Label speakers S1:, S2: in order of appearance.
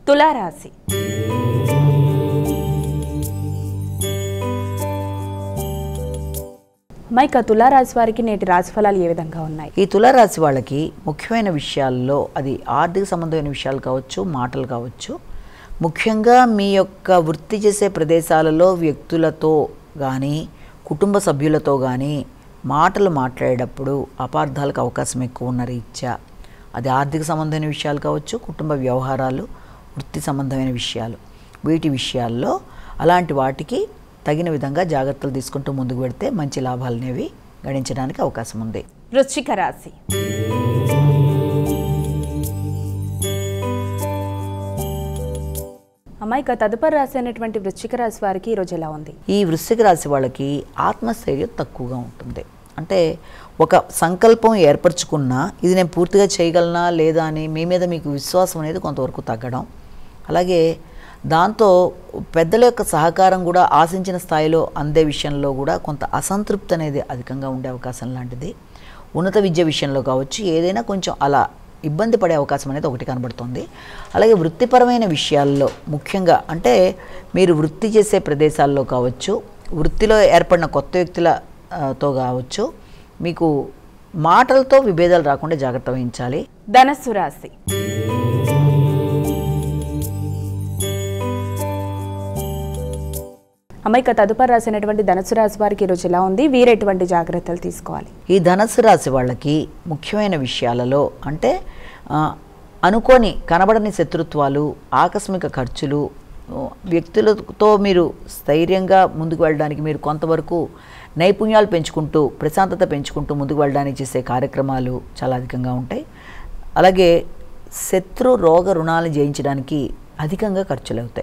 S1: తులారాశి. మైక తులారాశి వారికి నేటి రాశిఫలాలు ఏ విధంగా ఉన్నాయి?
S2: ఈ తులారాశి వాళ్ళకి ముఖ్యమైన విషయాల్లో అది ఆర్థిక సంబంధమైన విషయాలు కావచ్చు, మాటలు కావచ్చు, ముఖ్యంగా మీ యొక్క వృత్తి చేసే ప్రదేశాలలో వ్యక్తులతో కానీ కుటుంబ సభ్యులతో కానీ మాటలు మాట్లాడేటప్పుడు అపార్థాలకు అవకాశం ఎక్కువ ఉన్న రీత్యా అది ఆర్థిక సంబంధమైన విషయాలు కావచ్చు, కుటుంబ వ్యవహారాలు, వృత్తి సంబంధమైన విషయాలు, వీటి విషయాల్లో అలాంటి వాటికి తగిన విధంగా జాగ్రత్తలు తీసుకుంటూ ముందుకు పెడితే మంచి లాభాలు అనేవి గణించడానికి అవకాశం ఉంది.
S1: వృశ్చిక రాశి. అమ్మాయిక తదుపరి రాశి అయినటువంటి వృశ్చిక రాశి వారికి ఈరోజు ఎలా ఉంది?
S2: ఈ వృశ్చిక రాశి వాళ్ళకి ఆత్మస్థైర్యం తక్కువగా ఉంటుంది. అంటే ఒక సంకల్పం ఏర్పరచుకున్నా ఇది నేను పూర్తిగా చేయగలనా లేదా అని మీ మీద మీకు విశ్వాసం అనేది కొంతవరకు తగ్గడం, అలాగే దాంతో పెద్దల యొక్క సహకారం కూడా ఆశించిన స్థాయిలో అందే విషయంలో కూడా కొంత అసంతృప్తి అనేది అధికంగా ఉండే అవకాశం లాంటిది. ఉన్నత విద్య విషయంలో కావచ్చు, ఏదైనా కొంచెం అలా ఇబ్బంది పడే అవకాశం అనేది ఒకటి కనబడుతుంది. అలాగే వృత్తిపరమైన విషయాల్లో ముఖ్యంగా అంటే మీరు వృత్తి చేసే ప్రదేశాల్లో కావచ్చు, వృత్తిలో ఏర్పడిన కొత్త వ్యక్తులతో కావచ్చు, మీకు మాటలతో విభేదాలు రాకుండా జాగ్రత్త వహించాలి.
S1: ధనస్సు రాశి. అమ్మాయిక తదుపరి రాశి అయినటువంటి ధనస్సు రాశి వారికి ఈరోజు ఎలా ఉంది? వీరెటువంటి జాగ్రత్తలు తీసుకోవాలి?
S2: ఈ ధనస్సు రాశి వాళ్ళకి ముఖ్యమైన విషయాలలో అంటే అనుకోని కనబడని శత్రుత్వాలు, ఆకస్మిక ఖర్చులు, వ్యక్తులతో మీరు స్థైర్యంగా ముందుకు వెళ్ళడానికి మీరు కొంతవరకు నైపుణ్యాలు పెంచుకుంటూ ప్రశాంతత పెంచుకుంటూ ముందుకు వెళ్ళడానికి చేసే కార్యక్రమాలు చాలా అధికంగా ఉంటాయి. అలాగే శత్రు రోగ రుణాలను జయించడానికి అధికంగా ఖర్చులు అవుతాయి.